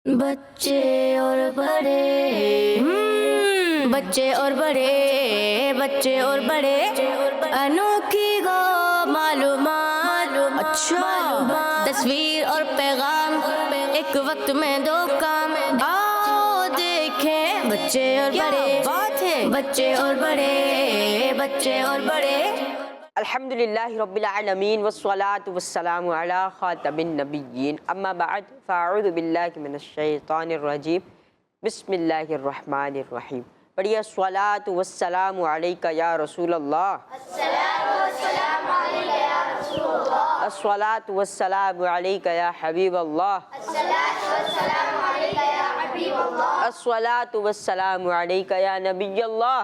بچے اور بڑے بچے اور بڑے بچے اور بڑے انوکھی گو معلومات اچھا تصویر اور پیغام ایک وقت میں دو کام آؤ دیکھیں بچے اور بڑے بات ہے بچے اور بڑے بچے اور بڑے الحمدللہ رب العالمین والصلاة والسلام علی خاتم النبیین اما بعد فاعوذ باللہ من الشیطان الرجیم بسم اللہ الرحمن الرحیم پڑھیے الصلاة والسلام علیکہ یا رسول اللہ الصلاة والسلام علیکہ یا حبیب اللہ الصلاة والسلام علیکہ یا نبی اللہ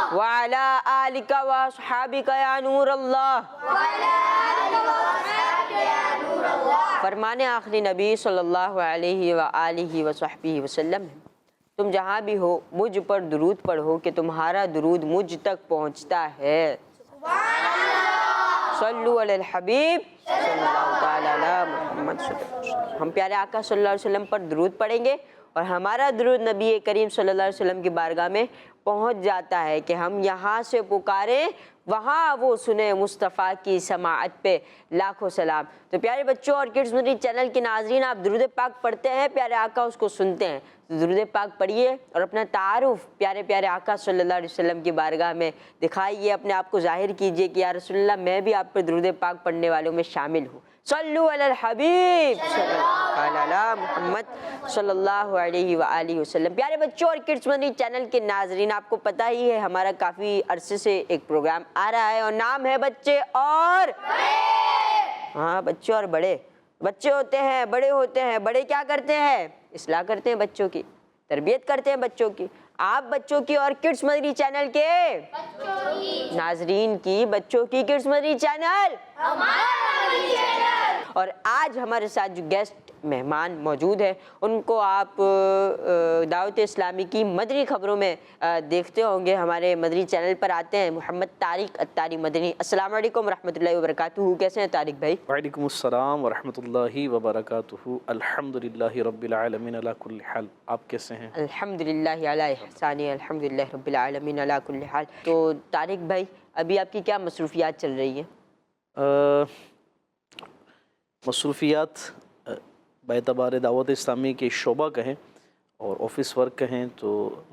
وعلى آلك وصحابك يا نور اللہ فرمان آخری نبی صلی اللہ علیہ وآلہ وصحبہ وسلم ہے تم جہاں بھی ہو مجھ پر درود پڑھو کہ تمہارا درود مجھ تک پہنچتا ہے صلو علی الحبیب صلی اللہ تعالی علی محمد صلی اللہ علیہ وسلم ہم پیارے آقا صلی اللہ علیہ وسلم پر درود پڑھیں گے اور ہمارا درود نبی کریم صلی اللہ علیہ وسلم کی بارگاہ میں پہنچ جاتا ہے کہ ہم یہاں سے پکاریں وہاں وہ سنیں مصطفیٰ کی سماعت پہ لاکھوں سلام۔ تو پیارے بچوں اور کڈز مدنی چینل کے ناظرین آپ درود پاک پڑھتے ہیں، پیارے آقا اس کو سنتے ہیں، تو درود پاک پڑھیے اور اپنا تعارف پیارے پیارے آقا صلی اللہ علیہ وسلم کی بارگاہ میں دکھائیے، اپنے آپ کو ظاہر کیجئے کہ یا رسول اللہ میں بھی آپ پر درود پاک پڑھنے والوں میں شامل ہوں۔ صلو علی الحبیب صلی اللہ علی محمد صلی اللہ علیہ وآلہ وسلم۔ پیارے بچوں اور کڈز مدنی چینل کے ناظرین آپ کو پتہ ہی ہے ہمارا کافی عرصے سے ایک پروگرام آ رہا ہے اور نام ہے بچے اور ہاں بچے اور بڑے۔ بچے ہوتے ہیں، بڑے ہوتے ہیں، بڑے کیا کرتے ہیں؟ اصلاح کرتے ہیں بچوں کی، تربیت کرتے ہیں بچوں کی۔ آپ بچوں کی اور کڈز مدنی چینل کے ناظرین کی بچوں کی کڈز مدنی چینل اور آج ہمارے ساتھ جو گیسٹ مہمان موجود ہیں ان کو آپ دعوت اسلامی کی مدنی خبروں میں دیکھتے ہوں گے، ہمارے مدنی چینل پر آتے ہیں۔ محمد طارق اتاری مدنی، السلام علیکم ورحمۃ اللہ وبرکاتہ، کیسے ہیں طارق بھائی؟ وعلیکم السلام ورحمۃ اللہ وبرکاتہ، الحمدللہ رب العالمین علی کل حال۔ آپ کیسے ہیں؟ الحمدللہ علی احسانی، الحمدللہ رب العالمین علی کل حال۔ تو طارق بھائی ابھی آپ کی کیا مصروفیات چل رہی ہیں؟ مصروفیات باعتبار دعوت اسلامی کے شعبہ کہیں اور آفس ورک کہیں تو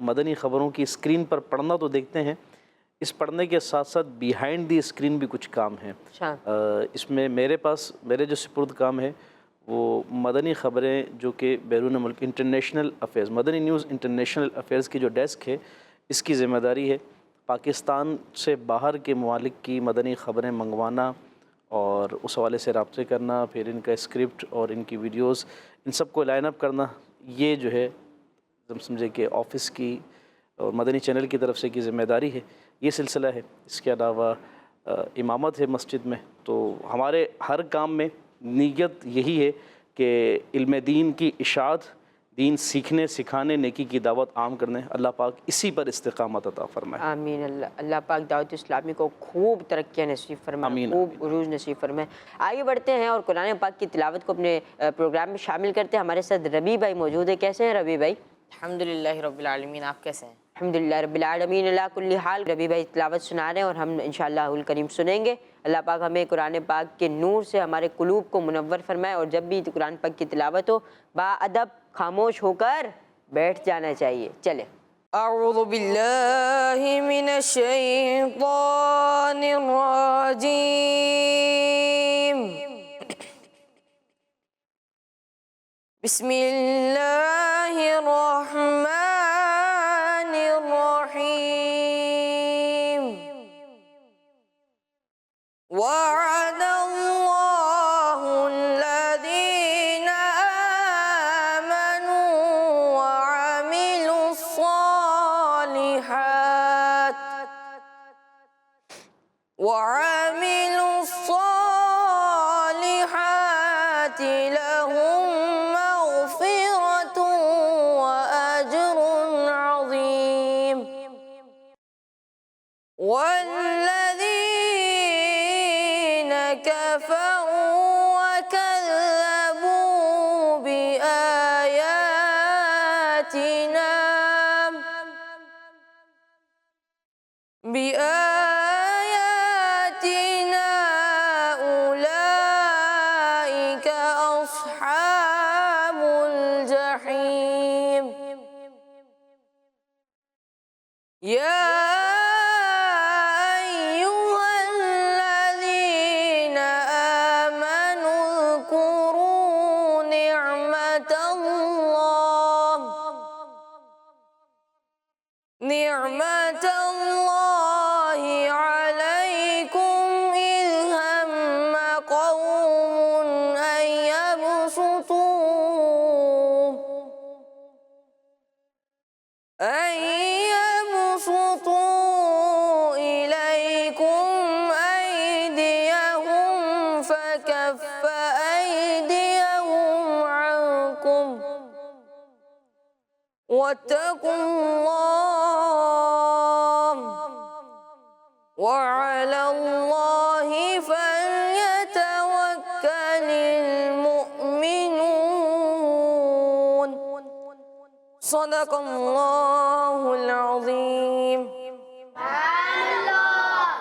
مدنی خبروں کی اسکرین پر پڑھنا تو دیکھتے ہیں، اس پڑھنے کے ساتھ ساتھ بیہائنڈ دی اسکرین بھی کچھ کام ہیں۔ اس میں میرے جو سپرد کام ہے وہ مدنی خبریں جو کہ بیرون ملک انٹرنیشنل افیئرز، مدنی نیوز انٹرنیشنل افیئرز کی جو ڈیسک ہے اس کی ذمہ داری ہے پاکستان سے باہر کے ممالک کی مدنی خبریں منگوانا اور اس حوالے سے رابطے کرنا، پھر ان کا اسکرپٹ اور ان کی ویڈیوز ان سب کو لائن اپ کرنا، یہ جو ہے ہم سمجھے کہ آفس کی اور مدنی چینل کی طرف سے کی ذمہ داری ہے، یہ سلسلہ ہے۔ اس کے علاوہ امامت ہے مسجد میں، تو ہمارے ہر کام میں نیت یہی ہے کہ علم دین کی اشاعت، دین سیکھنے سکھانے، نیکی کی دعوت عام کرنے، اللہ پاک اسی پر استقامت عطا فرمائے۔ آمین۔ اللہ پاک دعوت اسلامی کو خوب ترقیاں نصیب فرمائے، خوب عروج نصیب فرمائے۔ آگے بڑھتے ہیں اور قرآن پاک کی تلاوت کو اپنے پروگرام میں شامل کرتے ہیں۔ ہمارے ساتھ ربی بھائی موجود ہے، کیسے ہیں ربی بھائی؟ الحمدللہ رب العالمین، آپ کیسے ہیں؟ الحمدللہ رب العالمین علی کل حال۔ ربی بھائی تلاوت سنا رہے ہیں اور ہم انشاءاللہ الکریم سنیں گے۔ اللہ پاک ہمیں قرآن پاک کے نور سے ہمارے قلوب کو منور فرمائے اور جب بھی قرآن پاک کی تلاوت ہو با ادب خاموش ہو کر بیٹھ جانا چاہیے۔ چلیں۔ اعوذ باللہ من الشیطان الرجیم، بسم اللہ الرحمن الرحیم، وعد اللہ الذین آمنوا وعملوا الصالحات لهم مغفرة وأجر عظيم، والذين كفروا وكذبوا أولئك أصحاب الجحيم يا أيها الذين آمنوا اذكروا نعمة الله عليكم إذ هم قوم أن يبسطوا إليكم أيديهم فكف أيديهم عنكم واتقوا الله وعلى الله فليتوكل المؤمنون صدق الله العظيم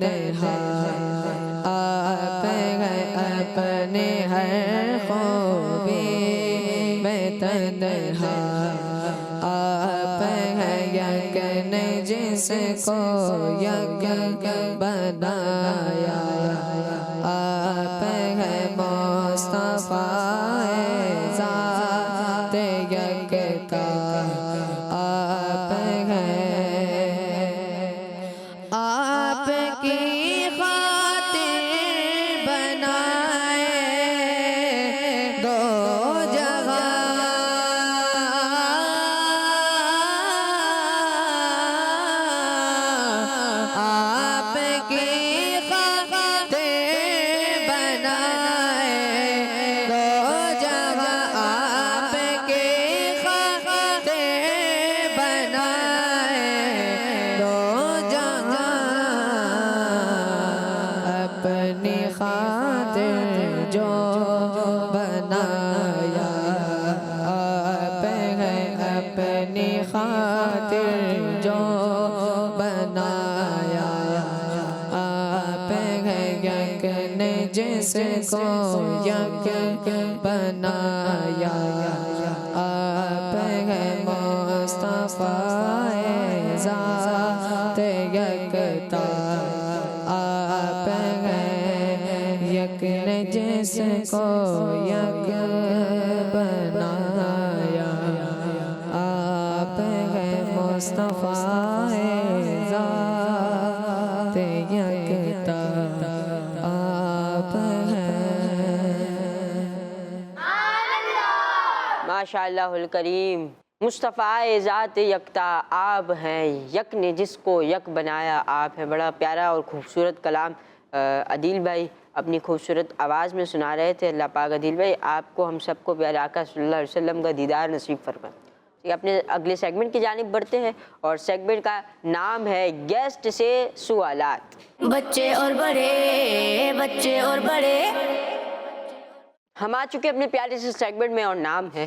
تنہا آپ ہیں اپنے ہر خوبی میں تنہا آپ ہیں یکن جس کو یک بنایا آپ ہیں مصطفیٰ ذات یکتا آپ ہیں آپ کی خاطر بنائے دو جگہ آپ کی خاطر بنائے دو جگہ آپ کی خاطر بنائے دو جگہ اپنی خاطر جو بنایا آپ ہیں اپنی خاطر جو بنایا آپ ہیں یکن جس کو یک بنایا آپ ہیں مصطفیٰ ذات یکتا آپ ہیں یکن جس کو یک بنایا آپ ہیں مصطفیٰ ذات یکتا آپ ہیں ماشاء اللہ الکریم مصطفیٰ ذات یکتا آپ ہیں یک نے جس کو یک بنایا آپ ہیں. بڑا پیارا اور خوبصورت کلام عدیل بھائی اپنی خوبصورت آواز میں سنا رہے تھے. اللہ پاک عدیل بھائی آپ کو ہم سب کو پیارے آقا صلی اللہ علیہ وسلم کا دیدار نصیب فرمائے. اپنے اگلے سیگمنٹ کی جانب بڑھتے ہیں اور سیگمنٹ کا نام ہے گیسٹ سے سوالات. بچے اور بڑے ہم آ چکے اپنے پیارے سے سیگمنٹ میں اور نام ہے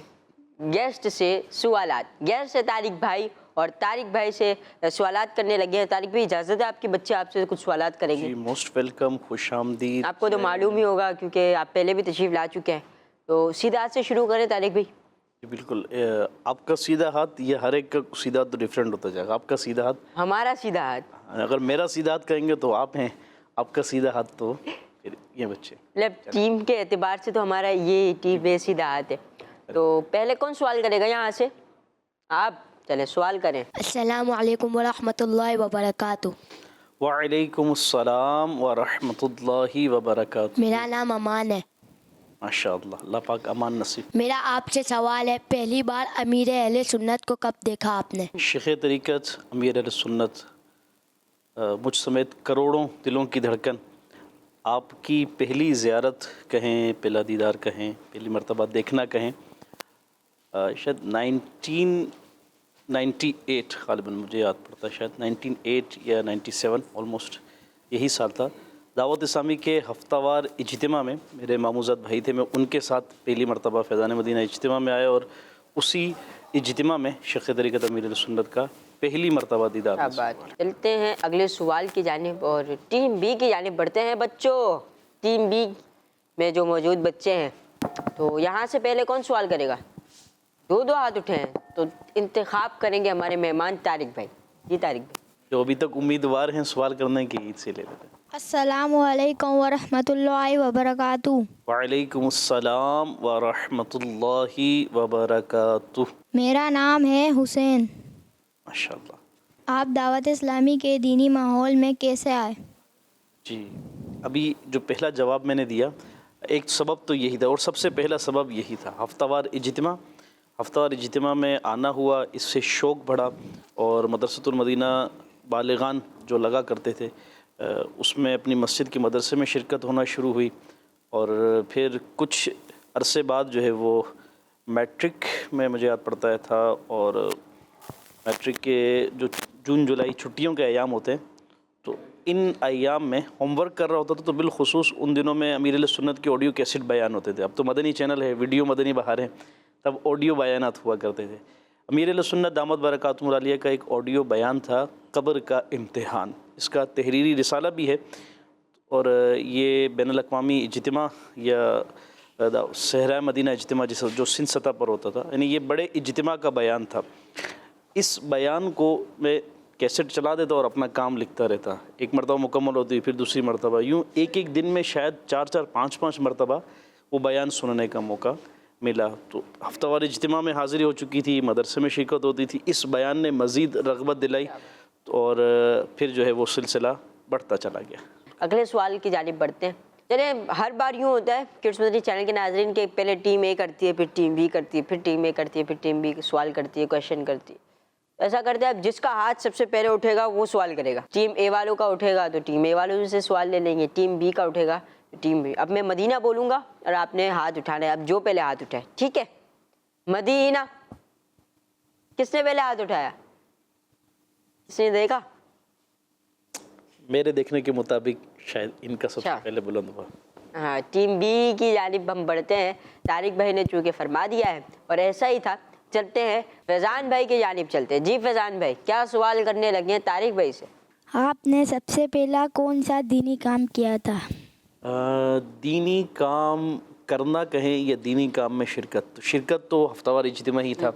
گیسٹ سے سوالات. گیسٹ سے طارق بھائی اور طارق بھائی سے سوالات کرنے لگے ہیں. طارق بھائی اجازت ہے آپ کے بچے آپ سے کچھ سوالات کریں گے؟ جی موسٹ ویلکم، خوش آمدید. آپ کو تو معلوم ہی ہوگا کیونکہ آپ پہلے بھی تشریف لا چکے ہیں. تو سیدھا ہاتھ سے شروع کریں طارق بھائی. جی بالکل. آپ کا سیدھا ہاتھ، یہ ہر ایک کا سیدھا ہاتھ تو ڈیفرنٹ ہوتا جائے گا. آپ کا سیدھا ہاتھ، ہمارا سیدھا ہاتھ، اگر میرا سیدھا ہاتھ کہیں گے تو آپ ہیں، آپ کا سیدھا ہاتھ تو پھر یہ بچے. مطلب ٹیم کے اعتبار سے تو ہمارا یہ ٹیم میں سیدھا ہاتھ ہے. تو پہلے کون سوال کرے گا یہاں سے؟ آپ چلیں سوال کریں. السلام علیکم ورحمۃ اللہ وبرکاتہ. وعلیکم السلام ورحمۃ اللہ وبرکاتہ. میرا نام امان ہے. ماشاء اللہ، اللہ پاک امان نصیب. میرا آپ سے سوال ہے، پہلی بار امیر اہل سنت کو کب دیکھا آپ نے؟ شیخ طریقت امیر اہل سنت، مجھ سمیت کروڑوں دلوں کی دھڑکن، آپ کی پہلی زیارت کہیں، پہلا دیدار کہیں، پہلی مرتبہ دیکھنا کہیں، شاید 1998 غالباً مجھے یاد پڑتا ہے، شاید 98 یا 97 آلموسٹ یہی سال تھا. دعوت اسلامی کے ہفتہ وار اجتماع میں میرے ماموزاد بھائی تھے، میں ان کے ساتھ پہلی مرتبہ فیضان مدینہ اجتماع میں آیا اور اسی اجتماع میں شیخ طریقت امیر اہل سنت کا پہلی مرتبہ دیدار. چلتے ہیں اگلے سوال کی جانب اور ٹیم بی کی جانب بڑھتے ہیں. بچوں، ٹیم بی میں جو موجود بچے ہیں، تو یہاں سے پہلے کون سوال کرے گا؟ دو ہاتھ اٹھے ہیں تو انتخاب کریں گے ہمارے مہمان طارق بھائی. جی طارق بھائی. جو ابھی تک امیدوار ہیں سوال کرنے کی، عید سے لے لیتے ہیں. السلام علیکم ورحمۃ اللہ وبرکاتہ. وعلیکم السلام ورحمۃ اللہ وبرکاتہ. میرا نام ہے حسین. ماشاء اللہ. آپ دعوت اسلامی کے دینی ماحول میں کیسے آئے؟ جی ابھی جو پہلا جواب میں نے دیا، ایک سبب تو یہی تھا، اور سب سے پہلا سبب یہی تھا، ہفتہ وار اجتماع میں آنا ہوا، اس سے شوق بڑھا، اور مدرسۃ المدینہ بالغان جو لگا کرتے تھے اس میں اپنی مسجد کے مدرسے میں شرکت ہونا شروع ہوئی، اور پھر کچھ عرصے بعد جو ہے وہ میٹرک میں مجھے یاد پڑتا ہے تھا، اور میٹرک کے جو جون جولائی چھٹیوں کے ایام ہوتے ہیں، تو ان ایام میں ہوم ورک کر رہا ہوتا تھا، تو بالخصوص ان دنوں میں امیر اہل سنت کے آڈیو کیسٹ بیان ہوتے تھے. اب تو مدنی چینل ہے، ویڈیو مدنی بہار ہے، تب آڈیو بیانات ہوا کرتے تھے. امیر اہل سنت دامت برکاتہم العالیہ کا ایک آڈیو بیان تھا، قبر کا امتحان. اس کا تحریری رسالہ بھی ہے، اور یہ بین الاقوامی اجتماع یا صحرائے مدینہ اجتماع جو سندھ سطح پر ہوتا تھا، یعنی یہ بڑے اجتماع کا بیان تھا۔ اس بیان کو میں کیسٹ چلا دیتا اور اپنا کام لکھتا رہتا، ایک مرتبہ مکمل ہوتی پھر دوسری مرتبہ، یوں ایک ایک دن میں شاید 4 5 مرتبہ وہ بیان سننے کا موقع ملا۔ تو ہفتہ وار اجتماع میں حاضری ہو چکی تھی، مدرسے میں شرکت ہوتی تھی، اس بیان نے مزید رغبت دلائی اور پھر جو ہے وہ سلسلہ بڑھتا چلا گیا۔ اگلے سوال کی جانب بڑھتے ہیں۔ چلیں، ہر بار یوں ہوتا ہے کڈس مدنی چینل کے ناظرین کہ پہلے ٹیم اے کرتی ہے، پھر ٹیم بی کرتی ہے، پھر ٹیم اے کرتی ہے، پھر ٹیم بی سوال کرتی ہے، کویشچن کرتی ہے۔ ایسا کرتے ہیں اب جس کا ہاتھ سب سے پہلے اٹھے گا وہ سوال کرے گا۔ ٹیم اے والوں کا اٹھے گا تو ٹیم اے والوں سے سوال لے لیں گے، ٹیم بی کا اٹھے گا تو ٹیم بی۔ اب میں مدینہ بولوں گا اور آپ نے ہاتھ اٹھانا ہے، اب جو پہلے ہاتھ اٹھائے، ٹھیک ہے؟ مدینہ، کس نے پہلے ہاتھ اٹھایا؟ کس نے دیکھا؟ میرے دیکھنے کے مطابق شاید ان کا سب سے پہلے بلند ہوا۔ ہاں، ٹیم بی کی جانب ہم بڑھتے ہیں۔ طارق بھائی نے چونکہ فرما دیا ہے اور ایسا ہی تھا، چلتے ہیں فیضان بھائی کی جانب چلتے ہیں۔ جی فیضان بھائی، کیا سوال کرنے لگے ہیں طارق بھائی سے؟ آپ نے سب سے پہلا کون سا دینی کام کیا تھا؟ دینی کام کرنا کہیں یا دینی کام میں شرکت؟ شرکت تو ہفتہ وار اجتماع ہی تھا،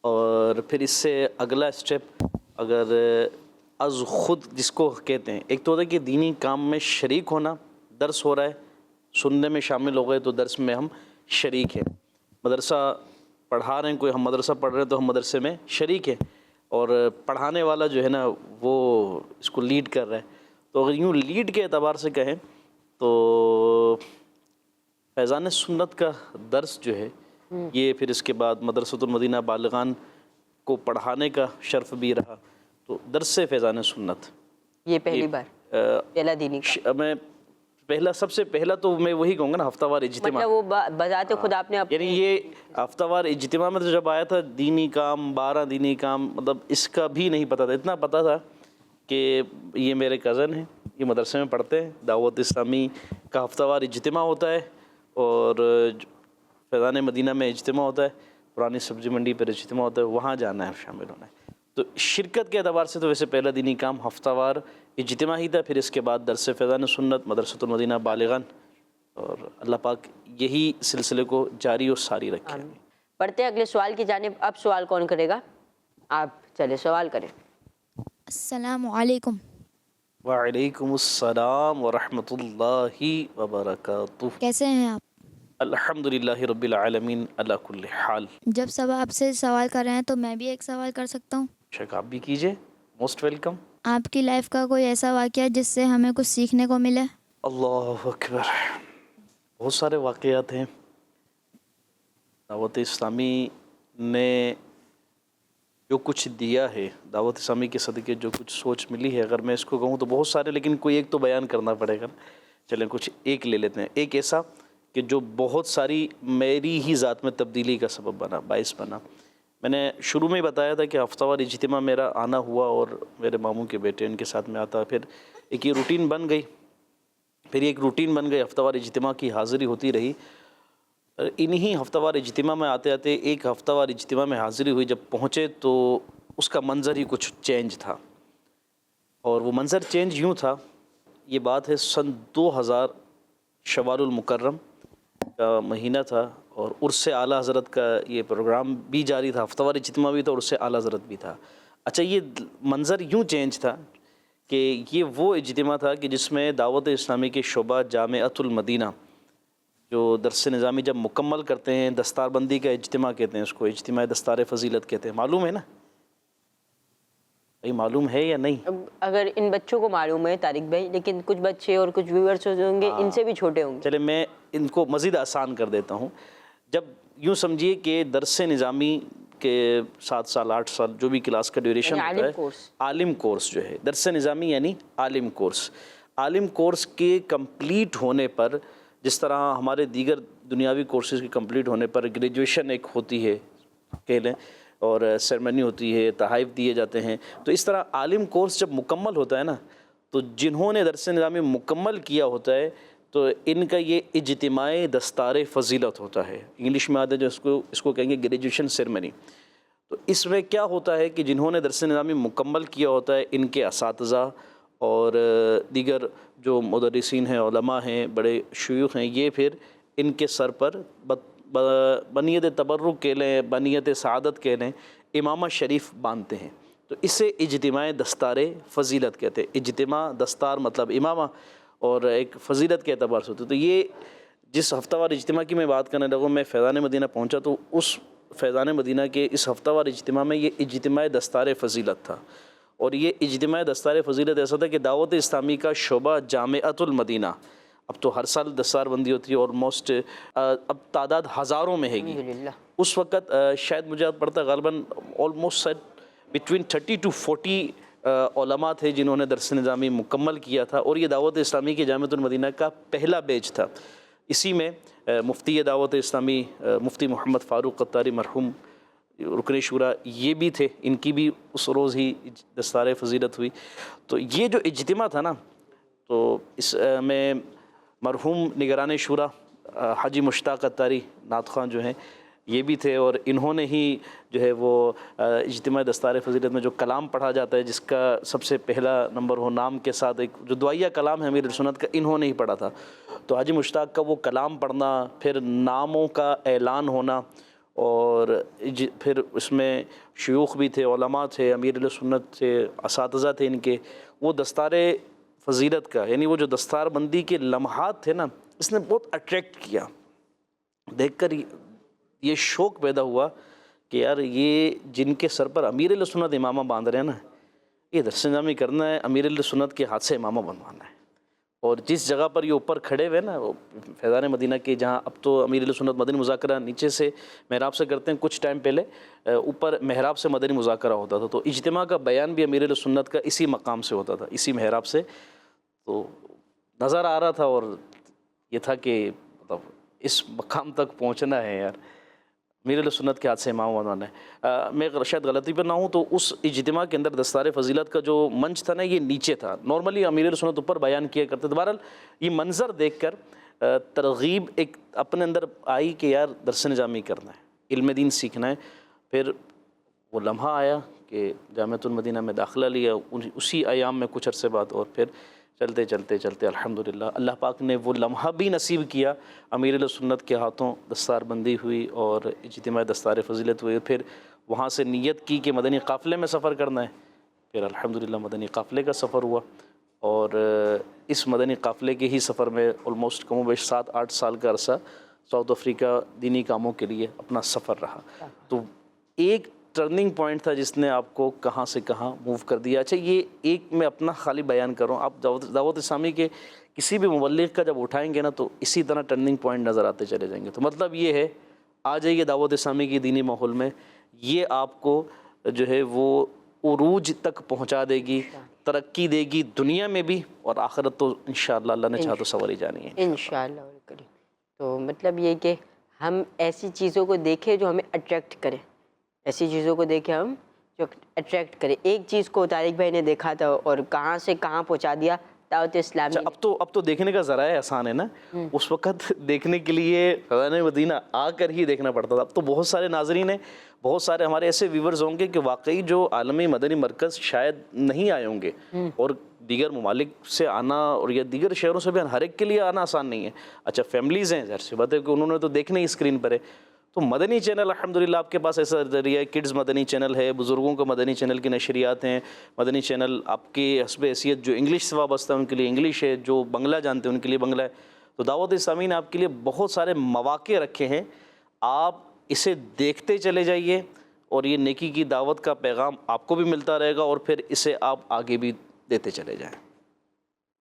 اور پھر اس سے اگلا اسٹیپ اگر از خود جس کو کہتے ہیں، ایک تو ہوتا ہے کہ دینی کام میں شریک ہونا، درس ہو رہا ہے، سننے میں شامل ہو گئے تو درس میں ہم شریک ہیں، مدرسہ پڑھا رہے ہیں کوئی، ہم مدرسہ پڑھ رہے ہیں تو ہم مدرسے میں شریک ہیں، اور پڑھانے والا جو ہے نا وہ اس کو لیڈ کر رہا ہے۔ تو اگر یوں لیڈ کے اعتبار سے کہیں تو فیضان سنت کا درس جو ہے یہ پھر اس کے بعد مدرسۃ المدینہ بالغان کو پڑھانے کا شرف بھی رہا، تو درس فیضان سنت یہ پہلی بار پہلا دینی کام۔ میں پہلا، سب سے پہلا تو میں وہی کہوں گا نا، ہفتہ وار اجتماع، مطلب وہ بذات خود آپ نے یعنی یہ ہفتہ وار اجتماع میں تو جب آیا تھا دینی کام، 12 دینی کام، مطلب اس کا بھی نہیں پتہ تھا، اتنا پتہ تھا کہ یہ میرے کزن ہیں، یہ مدرسے میں پڑھتے ہیں، دعوت اسلامی کا ہفتہ وار اجتماع ہوتا ہے، اور فیضان مدینہ میں اجتماع ہوتا ہے، پرانی سبزی منڈی پر اجتماع ہوتا ہے، وہاں جانا ہے، شامل ہونا ہے۔ تو شرکت کے اعتبار سے تو ویسے پہلا دینی کام ہفتہ وار اجتماع ہی تھا، پھر اس کے بعد درس فیضان سنت، مدرسۃ المدینہ بالغان، اور اللہ پاک یہی سلسلے کو جاری اور ساری رکھے۔ پڑھتے ہیں اگلے سوال کی جانب۔ اب سوال کون کرے گا؟ آپ چلے سوال کریں۔ السلام علیکم۔ وعلیکم السلام ورحمۃ اللہ وبرکاتہ۔ کیسے ہیں آپ؟ الحمدللہ رب العالمین علی کل حال۔ جب سب آپ سے سوال کر رہے ہیں تو میں بھی ایک سوال کر سکتا ہوں؟ شک آپ بھی کیجئے، موسٹ ویلکم۔ آپ کی لائف کا کوئی ایسا واقعہ جس سے ہمیں کچھ سیکھنے کو ملے؟ اللہ اکبر، بہت سارے واقعات ہیں۔ دعوت اسلامی نے جو کچھ دیا ہے، دعوت اسلامی کے صدقے جو کچھ سوچ ملی ہے، اگر میں اس کو کہوں تو بہت سارے، لیکن کوئی ایک تو بیان کرنا پڑے گا۔ چلیں کچھ ایک لے لیتے ہیں۔ ایک ایسا کہ جو بہت ساری میری ہی ذات میں تبدیلی کا سبب بنا، باعث بنا۔ میں نے شروع میں ہی بتایا تھا کہ ہفتہ وار اجتماع میرا آنا ہوا، اور میرے ماموں کے بیٹے ان کے ساتھ میں آتا، پھر ایک یہ روٹین بن گئی، ہفتہ وار اجتماع کی حاضری ہوتی رہی۔ انہی ہفتہ وار اجتماع میں آتے آتے ایک ہفتہ وار اجتماع میں حاضری ہوئی، جب پہنچے تو اس کا منظر ہی کچھ چینج تھا، اور وہ منظر چینج یوں تھا، یہ بات ہے سن 2000 شوال المکرم کا مہینہ تھا، اور عرس اعلیٰ حضرت کا یہ پروگرام بھی جاری تھا، ہفتہ وار اجتماع بھی تھا، عرس اعلیٰ حضرت بھی تھا۔ اچھا، یہ منظر یوں چینج تھا کہ یہ وہ اجتماع تھا کہ جس میں دعوت اسلامی کے شعبہ جامعۃ المدینہ جو درس نظامی جب مکمل کرتے ہیں، دستار بندی کا اجتماع کہتے ہیں اس کو، اجتماع دستار فضیلت کہتے ہیں، معلوم ہے نا؟ بھائی معلوم ہے یا نہیں؟ اگر ان بچوں کو معلوم ہے طارق بھائی، لیکن کچھ بچے اور کچھ ویورز ہوں گے ان سے بھی چھوٹے ہوں گے۔ چلے میں ان کو مزید آسان کر دیتا ہوں۔ جب یوں سمجھیے کہ درس نظامی کے 7 سال 8 سال جو بھی کلاس کا ڈیوریشن یعنی ہوتا ہے، عالم کورس جو ہے، درس نظامی یعنی عالم کورس کے کمپلیٹ ہونے پر، جس طرح ہمارے دیگر دنیاوی کورسز کے کمپلیٹ ہونے پر گریجویشن ایک ہوتی ہے کہہ لیں، اور سیرمنی ہوتی ہے، تحائف دیے جاتے ہیں، تو اس طرح عالم کورس جب مکمل ہوتا ہے نا، تو جنہوں نے درس نظامی مکمل کیا ہوتا ہے تو ان کا یہ اجتماع دستار فضیلت ہوتا ہے، انگلش میں آتا ہے جو اس کو کہیں گے گریجویشن سیرمنی۔ تو اس میں کیا ہوتا ہے کہ جنہوں نے درس نظامی مکمل کیا ہوتا ہے، ان کے اساتذہ اور دیگر جو مدرسین ہیں، علماء ہیں، بڑے شیوخ ہیں، یہ پھر ان کے سر پر بنیت تبرک کہہ لیں، بنیت سعادت کہہ لیں، امامہ شریف باندھتے ہیں۔ تو اسے اجتماع دستار فضیلت کہتے ہیں۔ اجتماع دستار مطلب امامہ، اور ایک فضیلت کے اعتبار سے ہوتی ہے۔ تو یہ جس ہفتہ وار اجتماع کی میں بات کرنے لگوں، میں فیضان مدینہ پہنچا تو اس فیضان مدینہ کے اس ہفتہ وار اجتماع میں یہ اجتماع دستار فضیلت تھا۔ اور یہ اجتماع دستار فضیلت ایسا تھا کہ دعوت اسلامی کا شعبہ جامعۃ المدینہ، اب تو ہر سال دستار بندی ہوتی ہے، آلموسٹ اب تعداد ہزاروں میں ہے گی۔ اس وقت شاید مجھے یاد پڑتا غالباً آلموسٹ بٹوین 30 to 40 علماء تھے جنہوں نے درس نظامی مکمل کیا تھا، اور یہ دعوت اسلامی کے جامعۃ المدینہ کا پہلا بیچ تھا۔ اسی میں مفتی دعوت اسلامی مفتی محمد فاروق قطاری مرحوم رکن شورا یہ بھی تھے، ان کی بھی اس روز ہی دستار فضیلت ہوئی۔ تو یہ جو اجتماع تھا نا، تو اس میں مرحوم نگران شورا حاجی مشتاق قطاری نعت خواں جو ہیں یہ بھی تھے، اور انہوں نے ہی جو ہے وہ اجتماع دستار فضیلت میں جو کلام پڑھا جاتا ہے، جس کا سب سے پہلا نمبر ہو نام کے ساتھ، ایک جو دعائیہ کلام ہے امیر سنت کا، انہوں نے ہی پڑھا تھا۔ تو حاجی مشتاق کا وہ کلام پڑھنا، پھر ناموں کا اعلان ہونا، اور پھر اس میں شیوخ بھی تھے، علماء تھے، امیر سنت تھے، اساتذہ تھے ان کے، وہ دستار فضیلت کا، یعنی وہ جو دستار بندی کے لمحات تھے نا، اس نے بہت اٹریکٹ کیا۔ دیکھ کر یہ شوق پیدا ہوا کہ یار یہ جن کے سر پر امیر سنت امامہ باندھ رہے ہیں نا، یہ درس نظامی کرنا ہے، امیر سنت کے ہاتھ سے امامہ بنوانا ہے۔ اور جس جگہ پر یہ اوپر کھڑے ہوئے نا، وہ فیضان مدینہ کے، جہاں اب تو امیر سنت مدنی مذاکرہ نیچے سے محراب سے کرتے ہیں، کچھ ٹائم پہلے اوپر محراب سے مدنی مذاکرہ ہوتا تھا، تو اجتماع کا بیان بھی امیر سنت کا اسی مقام سے ہوتا تھا، اسی محراب سے۔ تو نظر آ رہا تھا، اور یہ تھا کہ مطلب اس مقام تک پہنچنا ہے یار، امیر سنت کے ہاتھ سے امام بنوانا ہے۔ میں شاید غلطی پر نہ ہوں تو اس اجتماع کے اندر دستار فضیلت کا جو منچ تھا نا، یہ نیچے تھا، نارملی امیر سنت اوپر بیان کیا کرتے تھے۔ بہرحال یہ منظر دیکھ کر ترغیب ایک اپنے اندر آئی کہ یار درس نظامی کرنا ہے، علم دین سیکھنا ہے۔ پھر وہ لمحہ آیا کہ جامعۃ المدینہ میں داخلہ لیا اسی ایام میں کچھ عرصے بعد، اور پھر چلتے چلتے چلتے الحمدللہ اللہ پاک نے وہ لمحہ بھی نصیب کیا، امیر سنت کے ہاتھوں دستار بندی ہوئی اور اجتماع دستار فضیلت ہوئی۔ پھر وہاں سے نیت کی کہ مدنی قافلے میں سفر کرنا ہے، پھر الحمدللہ مدنی قافلے کا سفر ہوا، اور اس مدنی قافلے کے ہی سفر میں آلموسٹ کم و بیش 7-8 سال کا عرصہ ساؤتھ افریقہ دینی کاموں کے لیے اپنا سفر رہا۔ تو ایک ٹرننگ پوائنٹ تھا جس نے آپ کو کہاں سے کہاں موو کر دیا۔ اچھا، یہ ایک میں اپنا خالی بیان کر رہا ہوں، آپ دعوت اسلامی کے کسی بھی مبلغ کا جب اٹھائیں گے نا تو اسی طرح ٹرننگ پوائنٹ نظر آتے چلے جائیں گے۔ تو مطلب یہ ہے، آ جائیے دعوت اسلامی کی دینی ماحول میں، یہ آپ کو جو ہے وہ عروج تک پہنچا دے گی، ترقی دے گی دنیا میں بھی، اور آخرت تو انشاءاللہ اللہ نے چاہا تو سواری جانی ہے انشاءاللہ کریم۔ تو مطلب یہ کہ ہم ایسی چیزوں کو دیکھیں جو ہمیں اٹریکٹ کریں، ایسی چیزوں کو دیکھیں ہم جو اٹریکٹ کریں۔ ایک چیز کو طارق بھائی نے دیکھا تھا اور کہاں سے کہاں پہنچا دیا دعوت اسلامی۔ اب تو دیکھنے کا ذرائع آسان ہے نا، اس وقت دیکھنے کے لیے فیضان مدینہ آ کر ہی دیکھنا پڑتا تھا۔ اب تو بہت سارے ناظرین ہیں، بہت سارے ہمارے ایسے ویورز ہوں گے کہ واقعی جو عالمی مدنی مرکز شاید نہیں آئے ہوں گے، اور دیگر ممالک سے آنا اور یا دیگر شہروں سے بھی ہر ایک کے لیے آنا آسان نہیں ہے۔ اچھا، فیملیز ہیں، ظاہر سی بات ہے کہ انہوں نے تو دیکھنے ہی اسکرین پر ہے۔ تو مدنی چینل الحمدللہ آپ کے پاس ایسا ذریعہ ہے، کڈز مدنی چینل ہے، بزرگوں کا مدنی چینل کی نشریات ہیں، مدنی چینل آپ کے حسب حیثیت جو انگلش سے وابستہ ہے ان کے لیے انگلش ہے، جو بنگلہ جانتے ہیں ان کے لیے بنگلہ ہے۔ تو دعوت اسلامی نے آپ کے لیے بہت سارے مواقع رکھے ہیں، آپ اسے دیکھتے چلے جائیے، اور یہ نیکی کی دعوت کا پیغام آپ کو بھی ملتا رہے گا، اور پھر اسے آپ آگے بھی دیتے چلے جائیں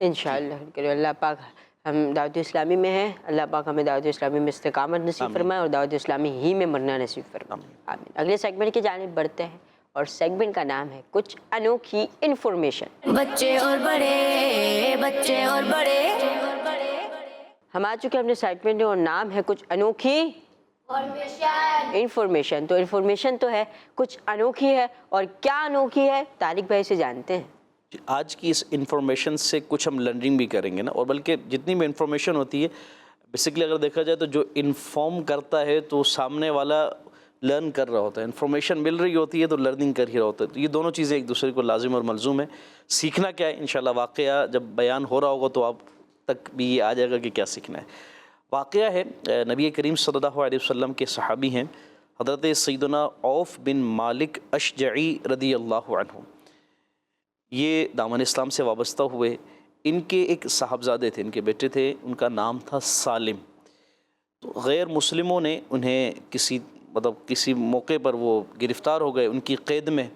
انشاءاللہ۔ اللہ پاک، ہم دعوت اسلامی میں ہیں، اللہ پاک ہمیں دعوت اسلامی میں استقامت نصیب فرمائے اور دعوت اسلامی ہی میں مرنا نصیب فرمائے، آمین۔ اگلے سیگمنٹ کی جانب بڑھتے ہیں، اور سیگمنٹ کا نام ہے کچھ انوکھی انفارمیشن۔ بچے اور بڑے، بچے اور بڑے، ہم آ چکے ہیں اپنے سیگمنٹ اور نام ہے کچھ انوکھی انفارمیشن۔ تو انفارمیشن تو ہے، کچھ انوکھی ہے، اور کیا انوکھی ہے طارق بھائی سے جانتے ہیں۔ آج کی اس انفارمیشن سے کچھ ہم لرننگ بھی کریں گے نا، اور بلکہ جتنی بھی انفارمیشن ہوتی ہے بیسکلی اگر دیکھا جائے تو جو انفارم کرتا ہے تو سامنے والا لرن کر رہا ہوتا ہے، انفارمیشن مل رہی ہوتی ہے تو لرننگ کر ہی رہا ہوتا ہے. تو یہ دونوں چیزیں ایک دوسرے کو لازم اور ملزوم ہے. سیکھنا کیا ہے انشاءاللہ واقعہ جب بیان ہو رہا ہوگا تو آپ تک بھی یہ آ جائے گا کہ کیا سیکھنا ہے. واقعہ ہے نبی کریم صلی اللہ علیہ وسلم کے صحابی ہیں حضرت سیدنا عوف بن مالک اشجعی رضی اللہ عنہ. یہ دامن اسلام سے وابستہ ہوئے. ان کے ایک صاحبزادے تھے، ان کے بیٹے تھے، ان کا نام تھا سالم. تو غیر مسلموں نے انہیں کسی موقع پر وہ گرفتار ہو گئے، ان کی قید میں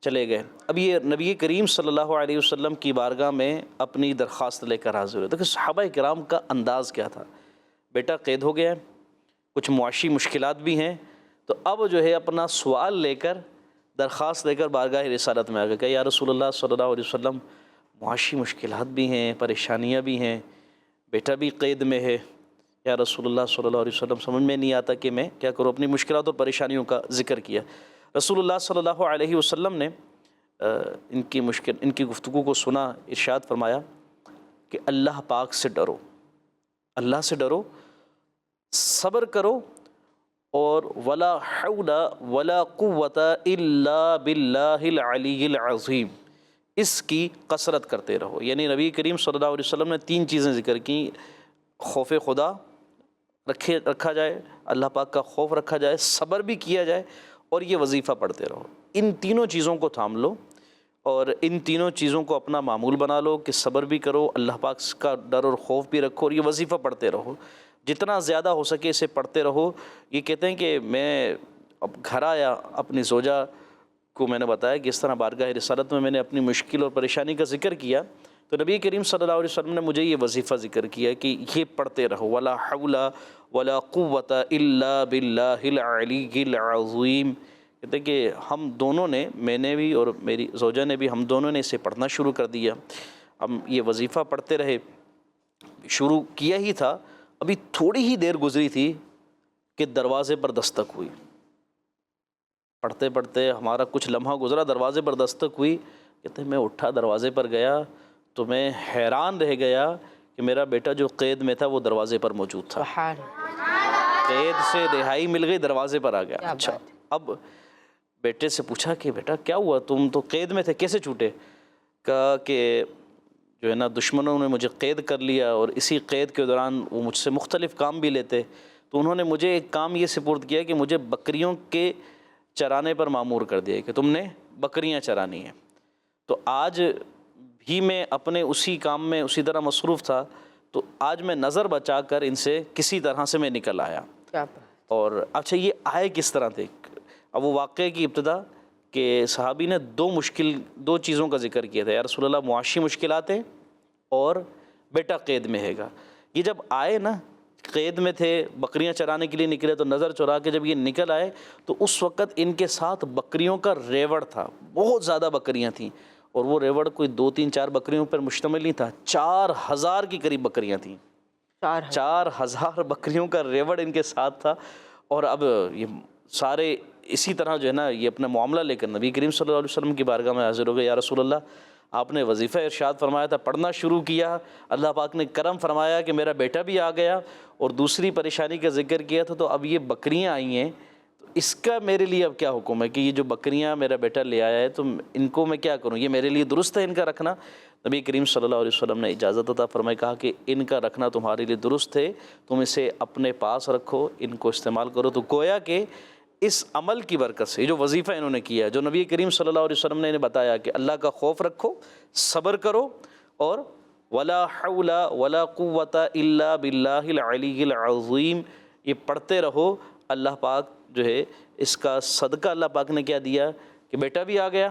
چلے گئے. اب یہ نبی کریم صلی اللہ علیہ وسلم کی بارگاہ میں اپنی درخواست لے کر حاضر ہوئے. دیکھیں صحابہ کرام کا انداز کیا تھا. بیٹا قید ہو گیا ہے، کچھ معاشی مشکلات بھی ہیں، تو اب جو ہے اپنا سوال لے کر درخواست لے کر بارگاہ رسالت میں آ گئے کہ یا رسول اللہ صلی اللہ علیہ وسلم معاشی مشکلات بھی ہیں، پریشانیاں بھی ہیں، بیٹا بھی قید میں ہے. یا رسول اللہ صلی اللہ علیہ وسلم سمجھ میں نہیں آتا کہ میں کیا کروں. اپنی مشکلات اور پریشانیوں کا ذکر کیا. رسول اللہ صلی اللہ علیہ وسلم نے ان کی گفتگو کو سنا. ارشاد فرمایا کہ اللہ پاک سے ڈرو، اللہ سے ڈرو، صبر کرو، اور ولا حول ولا قوت الا باللہ العلی العظیم، اس کی کثرت کرتے رہو. یعنی نبی کریم صلی اللہ علیہ وسلم نے 3 چیزیں ذکر کی. خوف خدا رکھا جائے، اللہ پاک کا خوف رکھا جائے، صبر بھی کیا جائے، اور یہ وظیفہ پڑھتے رہو. ان تینوں چیزوں کو تھام لو اور ان تینوں چیزوں کو اپنا معمول بنا لو کہ صبر بھی کرو، اللہ پاک کا ڈر اور خوف بھی رکھو، اور یہ وظیفہ پڑھتے رہو. جتنا زیادہ ہو سکے اسے پڑھتے رہو. یہ کہتے ہیں کہ میں اب گھر آیا، اپنی زوجہ کو میں نے بتایا کہ اس طرح بارگاہ رسالت میں نے اپنی مشکل اور پریشانی کا ذکر کیا، تو نبی کریم صلی اللہ علیہ وسلم نے مجھے یہ وظیفہ ذکر کیا کہ یہ پڑھتے رہو، ولا حول ولا قوت الا باللہ العلی العظیم. کہتے ہیں کہ ہم دونوں نے، میں نے بھی اور میری زوجہ نے بھی، ہم دونوں نے اسے پڑھنا شروع کر دیا. ہم یہ وظیفہ پڑھتے رہے. شروع کیا ہی تھا، ابھی تھوڑی ہی دیر گزری تھی کہ دروازے پر دستک ہوئی. پڑھتے پڑھتے ہمارا کچھ لمحہ گزرا، دروازے پر دستک ہوئی. کہتے ہیں میں اٹھا، دروازے پر گیا تو میں حیران رہ گیا کہ میرا بیٹا جو قید میں تھا وہ دروازے پر موجود تھا. قید سے رہائی مل گئی، دروازے پر آ گیا. اچھا، اب بیٹے سے پوچھا کہ بیٹا کیا ہوا، تم تو قید میں تھے، کیسے چھوٹے؟ کہا کہ جو ہے نا دشمنوں نے مجھے قید کر لیا، اور اسی قید کے دوران وہ مجھ سے مختلف کام بھی لیتے، تو انہوں نے مجھے ایک کام یہ سپرد کیا کہ مجھے بکریوں کے چرانے پر مامور کر دیا کہ تم نے بکریاں چرانی ہیں. تو آج بھی میں اپنے اسی کام میں اسی طرح مصروف تھا، تو آج میں نظر بچا کر ان سے کسی طرح سے میں نکل آیا. اور اچھا یہ آئے کس طرح تھے؟ اب وہ واقعے کی ابتدا کہ صحابی نے 2 چیزوں کا ذکر کیا تھا. یا رسول اللہ معاشی مشکلات ہیں اور بیٹا قید میں ہے گا. یہ جب آئے نا، قید میں تھے، بکریاں چرانے کے لیے نکلے، تو نظر چرا کے جب یہ نکل آئے تو اس وقت ان کے ساتھ بکریوں کا ریوڑ تھا. بہت زیادہ بکریاں تھیں، اور وہ ریوڑ کوئی 2-3-4 بکریوں پر مشتمل نہیں تھا، 4000 کی قریب بکریاں تھیں. 4000 بکریوں کا ریوڑ ان کے ساتھ تھا. اور اب یہ سارے اسی طرح جو ہے نا یہ اپنا معاملہ لے کر نبی کریم صلی اللہ علیہ وسلم کی بارگاہ میں حاضر ہو گئے. یا رسول اللہ، آپ نے وظیفہ ارشاد فرمایا تھا، پڑھنا شروع کیا، اللہ پاک نے کرم فرمایا کہ میرا بیٹا بھی آ گیا، اور دوسری پریشانی کا ذکر کیا تھا، تو اب یہ بکریاں آئی ہیں، تو اس کا میرے لیے اب کیا حکم ہے کہ یہ جو بکریاں میرا بیٹا لے آیا ہے تو ان کو میں کیا کروں؟ یہ میرے لیے درست ہے ان کا رکھنا؟ نبی کریم صلی اللہ علیہ وسلم نے اجازت عطا فرمائی، کہا کہ ان کا رکھنا تمہارے لیے درست ہے، تم اسے اپنے پاس رکھو، ان کو استعمال کرو. تو گویا کہ اس عمل کی برکت سے، یہ جو وظیفہ انہوں نے کیا، جو نبی کریم صلی اللہ علیہ وسلم نے انہیں بتایا کہ اللہ کا خوف رکھو، صبر کرو، اور ولا حول ولا قوت الا باللہ العلی العظیم، یہ پڑھتے رہو. اللہ پاک جو ہے اس کا صدقہ اللہ پاک نے کیا دیا کہ بیٹا بھی آ گیا،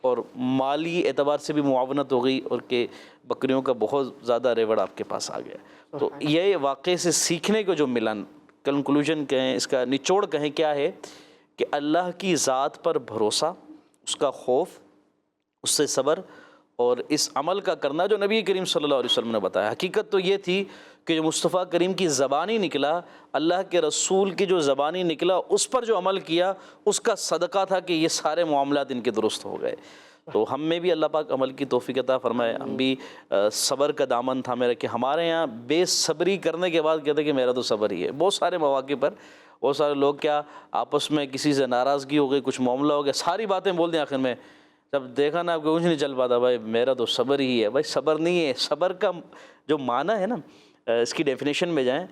اور مالی اعتبار سے بھی معاونت ہو گئی، اور کہ بکریوں کا بہت زیادہ ریوڑ آپ کے پاس آ گیا. تو یہ واقعے سے سیکھنے کو جو ملا، کنکلوژن کہیں، اس کا نچوڑ کہیں، کیا ہے کہ اللہ کی ذات پر بھروسہ، اس کا خوف، اس سے صبر، اور اس عمل کا کرنا جو نبی کریم صلی اللہ علیہ وسلم نے بتایا. حقیقت تو یہ تھی کہ جو مصطفیٰ کریم کی زبانی نکلا، اللہ کے رسول کی جو زبانی نکلا، اس پر جو عمل کیا، اس کا صدقہ تھا کہ یہ سارے معاملات ان کے درست ہو گئے. تو ہم میں بھی اللہ پاک عمل کی توفیق عطا فرمائے. ہم بھی صبر کا دامن تھامے رکھے. ہمارے یہاں بے صبری کرنے کے بعد کہتے ہیں کہ میرا تو صبر ہی ہے. بہت سارے مواقع پر بہت سارے لوگ کیا آپس میں کسی سے ناراضگی ہو گئی, کچھ معاملہ ہو گیا, ساری باتیں بول دیں, آخر میں جب دیکھا نا آپ کو کچھ نہیں چل پاتا, بھائی میرا تو صبر ہی ہے. بھائی صبر نہیں ہے. صبر کا جو معنی ہے نا, اس کی ڈیفینیشن میں جائیں,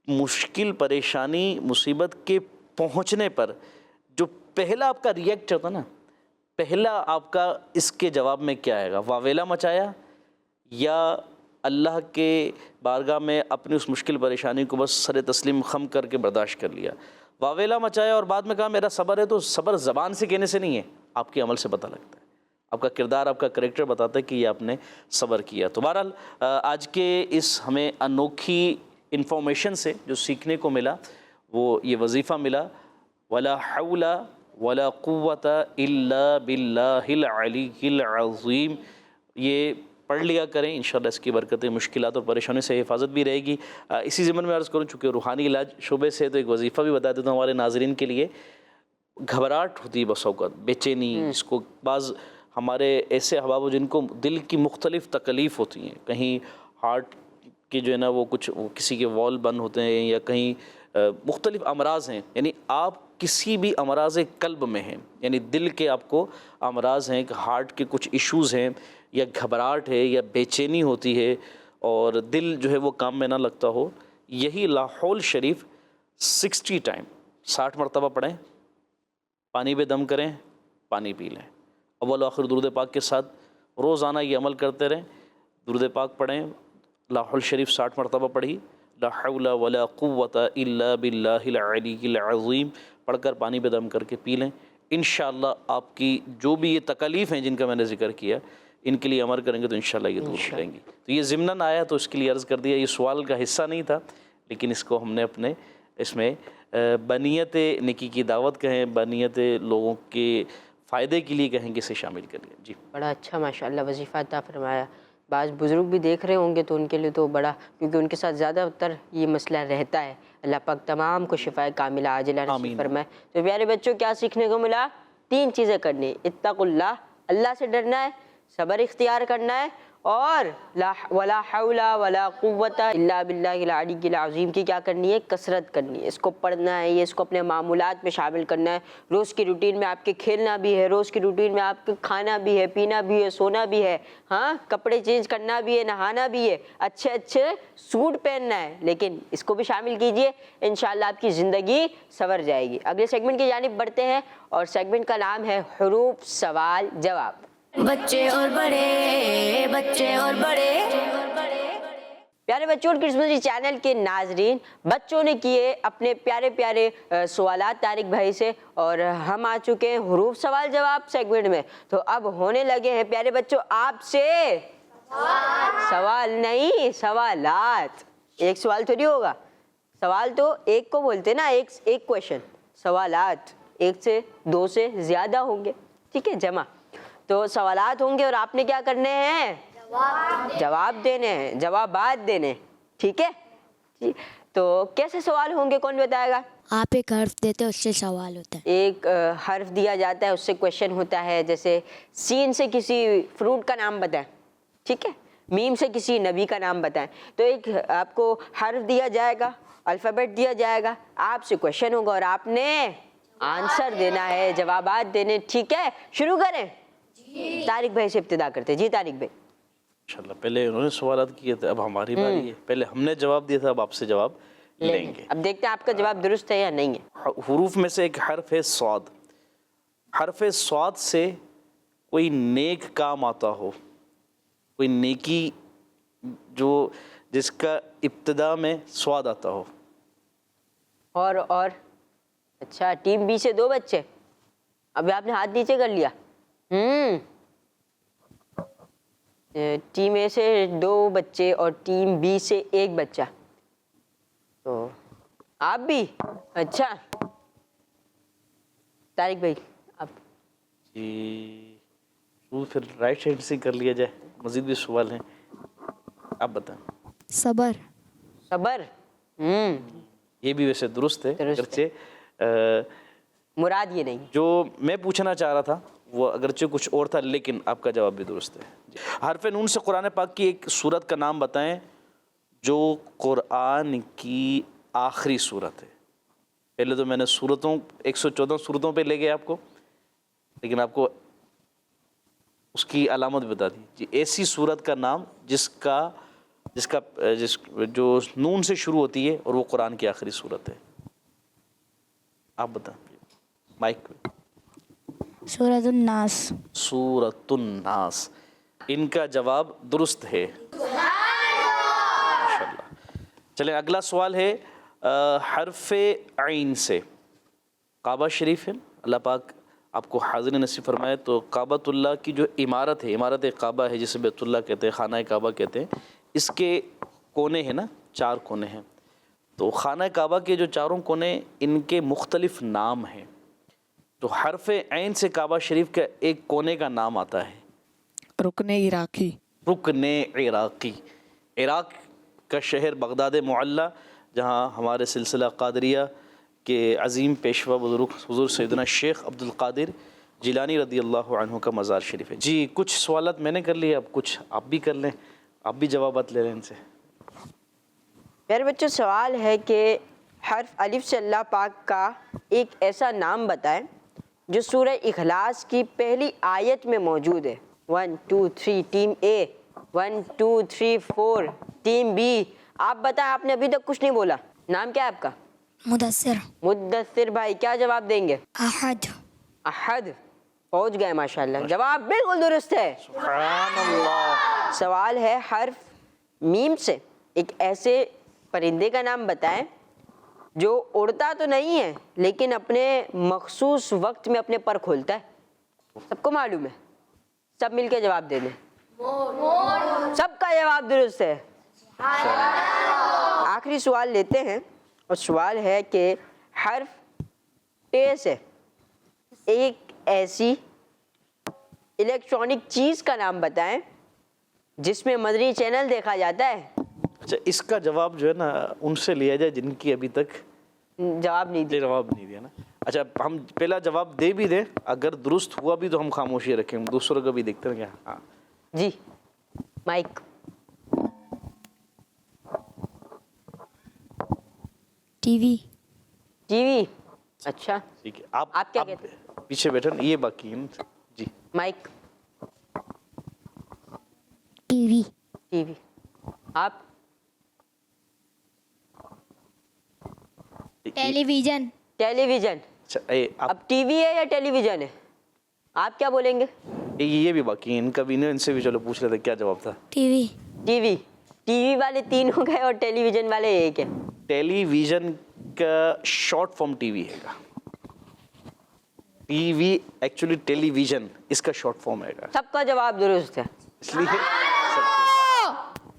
مشکل, پریشانی, مصیبت کے پہنچنے پر جو پہلا آپ کا ریئیکٹ ہوتا نا, پہلا آپ کا اس کے جواب میں کیا آئے گا؟ واویلا مچایا یا اللہ کے بارگاہ میں اپنی اس مشکل پریشانی کو بس سر تسلیم خم کر کے برداشت کر لیا؟ واویلا مچایا اور بعد میں کہا میرا صبر ہے, تو صبر زبان سے کہنے سے نہیں ہے, آپ کے عمل سے پتہ لگتا ہے. آپ کا کردار, آپ کا کریکٹر بتاتا ہے کہ یہ آپ نے صبر کیا. تو بہرحال آج کے اس ہمیں انوکھی انفارمیشن سے جو سیکھنے کو ملا وہ یہ وظیفہ ملا, ولا حول ولا قوت الا باللہ العلی العظیم. یہ پڑھ لیا کریں, انشاءاللہ اس کی برکتیں مشکلات اور پریشانی سے حفاظت بھی رہے گی. اسی ضمن میں عرض کروں, چونکہ روحانی علاج شعبے سے تو ایک وظیفہ بھی بتا دیتا ہوں ہمارے ناظرین کے لیے. گھبراہٹ ہوتی ہے بس اوقات, بے چینی, اس کو بعض ہمارے ایسے احباب جن کو دل کی مختلف تکلیف ہوتی ہیں, کہیں ہارٹ کے جو ہے نا وہ کچھ کسی کے وال بند ہوتے ہیں, یا کہیں مختلف امراض ہیں, یعنی آپ کسی بھی امراض قلب میں ہیں, یعنی دل کے آپ کو امراض ہیں, کہ ہارٹ کے کچھ ایشوز ہیں, یا گھبراہٹ ہے, یا بے چینی ہوتی ہے, اور دل جو ہے وہ کام میں نہ لگتا ہو, یہی لا حول شریف 60 ٹائم 60 مرتبہ پڑھیں, پانی پہ دم کریں, پانی پی لیں, اول و آخر درود پاک کے ساتھ روزانہ یہ عمل کرتے رہیں. درود پاک پڑھیں, لا حول شریف 60 مرتبہ پڑھی, لا حول ولا قوت الا باللہ العلی العظیم پڑھ کر پانی پہ دم کر کے پی لیں. انشاءاللہ آپ کی جو بھی یہ تکالیف ہیں جن کا میں نے ذکر کیا, ان کے لیے عمل کریں گے تو انشاءاللہ یہ دور ہو جائیں گی. تو یہ ضمناً آیا تو اس کے لیے عرض کر دیا, یہ سوال کا حصہ نہیں تھا, لیکن اس کو ہم نے اپنے اس میں بنیت نکی کی دعوت کہیں, بنیت لوگوں کے فائدے کے لیے کہیں گے, اسے شامل کر لیا. جی بڑا اچھا ماشاءاللہ وظیفہ عطا فرمایا. بعض بزرگ بھی دیکھ رہے ہوں گے تو ان کے لیے تو بڑا, کیونکہ ان کے ساتھ زیادہ تر یہ مسئلہ رہتا ہے. اللہ پاک تمام کو شفاء کاملہ عاجلہ نصیب فرمائے. تو پیارے بچوں, کیا سیکھنے کو ملا؟ 3 چیزیں کرنی. اتقوا اللہ, اللہ سے ڈرنا ہے, صبر اختیار کرنا ہے, اور ولا حول ولا قوت الا باللہ العلی العظیم کی کیا کرنی ہے؟ کثرت کرنی ہے. اس کو پڑھنا ہے, یہ اس کو اپنے معمولات میں شامل کرنا ہے. روز کی روٹین میں آپ کے کھیلنا بھی ہے, روز کی روٹین میں آپ کے کھانا بھی ہے, پینا بھی ہے, سونا بھی ہے, ہاں کپڑے چینج کرنا بھی ہے, نہانا بھی ہے, اچھے اچھے سوٹ پہننا ہے, لیکن اس کو بھی شامل کیجئے, انشاءاللہ آپ کی زندگی سنور جائے گی. اگلے سیگمنٹ کی جانب بڑھتے ہیں, اور سیگمنٹ کا نام ہے حروف سوال جواب. بچے اور بڑے, بچے اور بڑے. پیارے بچوں, کرسمس چینل کے ناظرین, بچوں نے کیے اپنے پیارے پیارے سوالات طارق بھائی سے, اور ہم آ چکے ہیں حروف سوال جواب سیگمنٹ میں. تو اب ہونے لگے ہیں پیارے بچوں آپ سے سوال نہیں, سوالات. ایک سوال تھوڑی ہوگا, سوال تو ایک کو بولتے نا, ایک کویشچن. سوالات 1 سے 2 سے زیادہ ہوں گے, ٹھیک ہے, جمع. تو سوالات ہوں گے اور آپ نے کیا کرنے ہیں؟ جواب دینے ہیں, جوابات دینے, ٹھیک ہے. تو کیسے سوال ہوں گے, کون بتائے گا؟ آپ ایک حرف دیتے اس سے سوال ہوتا ہے. ایک حرف دیا جاتا ہے, اس سے کویشچن ہوتا ہے. جیسے سین سے کسی فروٹ کا نام بتائیں, ٹھیک ہے, میم سے کسی نبی کا نام بتائیں. تو ایک آپ کو حرف دیا جائے گا, الفابیٹ دیا جائے گا, آپ سے کویشچن ہوگا اور آپ نے آنسر دینا ہے, جوابات دینے, ٹھیک ہے. شروع کریں. طارق بھائی سے ابتدا کرتے. جی طارق بھائی. انشاءاللہ پہلے انہوں نے سوالات کیے تھے, اب ہماری باری ہے. پہلے ہم نے جواب دیا تھا, اب آپ سے جواب لیں گے. اب دیکھتے ہیں آپ کا جواب درست ہے یا نہیں ہے. حروف میں سے ایک حرف ہے صاد. حرف صاد سے کوئی نیک کام آتا ہو, کوئی نیکی جو جس کا ابتدا میں صاد آتا ہو. اور اچھا, ٹیم بی سے 2 بچے. ابھی آپ نے ہاتھ نیچے کر لیا. ٹیم اے سے 2 بچے اور ٹیم بی سے 1 بچہ. تو آپ بھی. اچھا طارق بھائی آپ. جی وہ پھر رائٹ سائڈ سے کر لیا جائے, مزید بھی سوال ہیں, آپ بتائیں. صبر. صبر. یہ بھی ویسے درست ہے, اگرچہ مراد یہ نہیں. جو میں پوچھنا چاہ رہا تھا وہ اگرچہ کچھ اور تھا لیکن آپ کا جواب بھی درست ہے۔ حرف نون سے قرآن پاک کی ایک سورت کا نام بتائیں جو قرآن کی آخری سورت ہے۔ پہلے تو میں نے سورتوں 114 سورتوں پہ لے گئے آپ کو، لیکن آپ کو اس کی علامت بتا دی جی، ایسی سورت کا نام جو نون سے شروع ہوتی ہے اور وہ قرآن کی آخری سورت ہے۔ آپ بتائیں مائک پہ۔ سورۃ الناس۔ سورۃ الناس، ان کا جواب درست ہے ماشاءاللہ۔ چلیں اگلا سوال ہے حرف عین سے۔ کعبہ شریف ہے، اللہ پاک آپ کو حاضر نصیب فرمائے، تو کعبۃ اللہ کی جو عمارت ہے، عمارت کعبہ ہے جسے بیت اللہ کہتے ہیں، خانہ کعبہ کہتے ہیں، اس کے کونے ہیں نا، 4 کونے ہیں، تو خانہ کعبہ کے جو 4 کونے ان کے مختلف نام ہیں، تو حرف عین سے کعبہ شریف کا ایک کونے کا نام آتا ہے رکن عراقی۔ رکن عراقی، عراق کا شہر بغداد معلیٰ، جہاں ہمارے سلسلہ قادریہ کے عظیم پیشوا بزرگ حضور سیدنا شیخ عبد القادر جیلانی رضی اللہ عنہ کا مزار شریف ہے۔ جی کچھ سوالات میں نے کر لیے، اب کچھ آپ بھی کر لیں، آپ بھی جوابات لے لیں ان سے۔ میرے بچوں سوال ہے کہ حرف الف سے اللہ پاک کا ایک ایسا نام بتائیں جو سورہ اخلاص کی پہلی آیت میں موجود ہے۔ 1 2 3 ٹیم اے، 1 2 3 4 ٹیم بی۔ آپ بتائیں، آپ نے ابھی تک کچھ نہیں بولا، نام کیا ہے آپ کا؟ مدثر۔ مدثر بھائی کیا جواب دیں گے؟ احد۔ احد، پہنچ گئے ماشاءاللہ، جواب بالکل درست ہے۔ سبحان اللہ۔ سوال ہے حرف میم سے ایک ایسے پرندے کا نام بتائیں جو اڑتا تو نہیں ہے لیکن اپنے مخصوص وقت میں اپنے پر کھولتا ہے۔ سب کو معلوم ہے، سب مل کے جواب دے دیں۔ سب کا جواب درست ہے۔ آخری سوال لیتے ہیں، اور سوال ہے کہ حرف ٹے سے ایک ایسی الیکٹرانک چیز کا نام بتائیں جس میں مدنی چینل دیکھا جاتا ہے۔ اچھا، اس کا جواب جو ہے نا ان سے لیا جائے جن کی ابھی تک جواب نہیں دیا۔ جواب نہیں دیا نا۔ اچھا ہم پہلا جواب دے بھی دیں، اگر درست ہوا بھی تو ہم خاموشی رکھیں، دوسروں کا بھی دیکھتے ہیں کیا۔ ہاں جی mic. T V. T V, اچھا ٹھیک ہے، آپ کیا کہتے پیچھے بیٹھے نا، یہ باقی ہے جی۔ Mic. T V. T V, آپ؟ Television. Television. اچھا اب ٹی وی ہے یا ٹیلی ویژن ہے؟ آپ کیا بولیں گے؟ یہ بھی باقی ہے، ان کا بھی نہیں، ان سے بھی چلو پوچھ لیتے کیا جواب تھا۔ T V. T V, T وی والے 3 ہو گئے اور ٹیلی ویژن والے 1 ہے۔ ٹیلی ویژن کا شارٹ فارم ٹی وی ہے گا، T V actually television اس کا شارٹ فارم ہے گا، سب کا جواب درست ہے اس لیے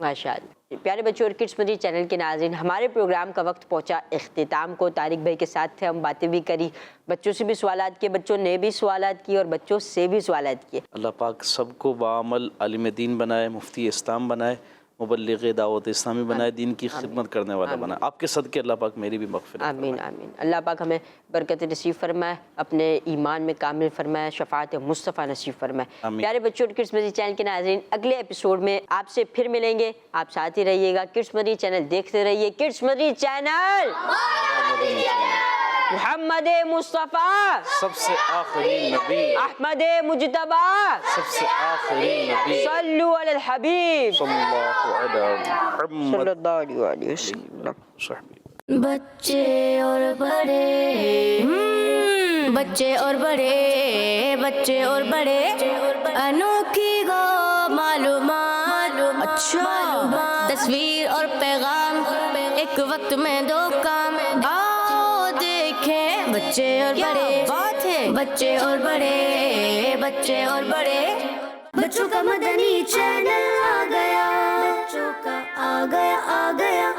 ماشاء اللہ۔ پیارے بچوں اور کڈس مدری چینل کے ناظرین، ہمارے پروگرام کا وقت پہنچا اختتام کو۔ طارق بھائی کے ساتھ تھے، ہم باتیں بھی کری، بچوں سے بھی سوالات کیے، بچوں نے بھی سوالات کیے اور بچوں سے بھی سوالات کیے۔ اللہ پاک سب کو بعمل عالم دین بنائے، مفتی اسلام بنائے، مبلغ دعوت اسلامی بنائے، دین کی خدمت کرنے والا بنائے۔ آپ کے صدقے اللہ پاک میری بھی مغفرت آمین آمین۔ اللہ پاک ہمیں برکت نصیب فرمائے، اپنے ایمان میں کامل فرمائے، شفاعت مصطفیٰ نصیب فرمائے۔ آمین۔ پیارے بچوں اور کڈس مدری چینل کے ناظرین، اگلے ایپیسوڈ میں آپ سے پھر ملیں گے، آپ ساتھ ہی رہیے گا، کڈس مدری چینل دیکھتے رہیے۔ کڈس مدری چینل، محمد مصطفیٰ سب سے آخری نبی، احمد مجتبیٰ، سب سے آخری نبی، صلو علی الحبیب صلی اللہ علیہ محمد صلی اللہ علیہ وسلم۔ صحبی۔ بچے اور بڑے، بچے اور بڑے، بچے اور بڑے، انوکھی گو معلومات، اچھا تصویر اور پیغام، ایک وقت میں 2 کام، آؤ دیکھیں بچے اور بڑے، بات ہے بچے اور بڑے، بچے اور بڑے، بچوں کا مدنی چینل آ گیا، بچوں کا آ گیا آ گیا۔